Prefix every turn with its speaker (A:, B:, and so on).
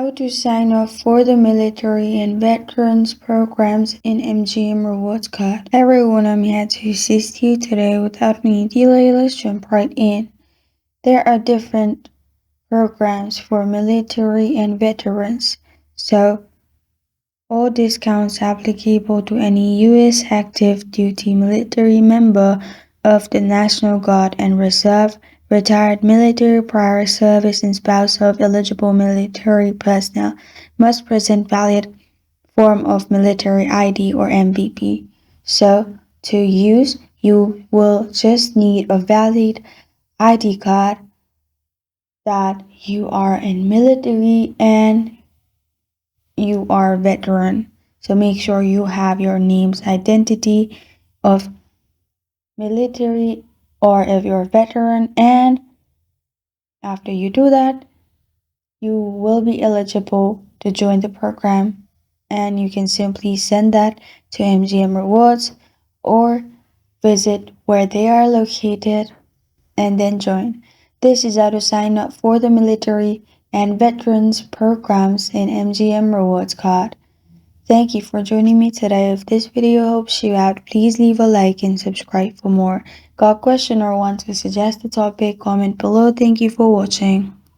A: How to sign up for the military and veterans programs in MGM Rewards card. Hey everyone, I'm here to assist you today. Without any delay, let's jump right in. There are different programs for military and veterans, so all discounts applicable to any U.S. active duty military member of the National Guard and Reserve, retired military prior service, and spouse of eligible military personnel must present valid form of military ID or MVP. So, to use, you will just need a valid ID card that you are in military and you are a veteran. So make sure you have your name's identity of military or if you're a veteran, and after you do that, you will be eligible to join the program, and you can simply send that to MGM Rewards or visit where they are located and then join. This is how to sign up for the military and veterans programs in MGM Rewards card. Thank you for joining me today. If this video helps you out, please leave a like and subscribe for more. Got a question or want to suggest a topic? Comment below. Thank you for watching.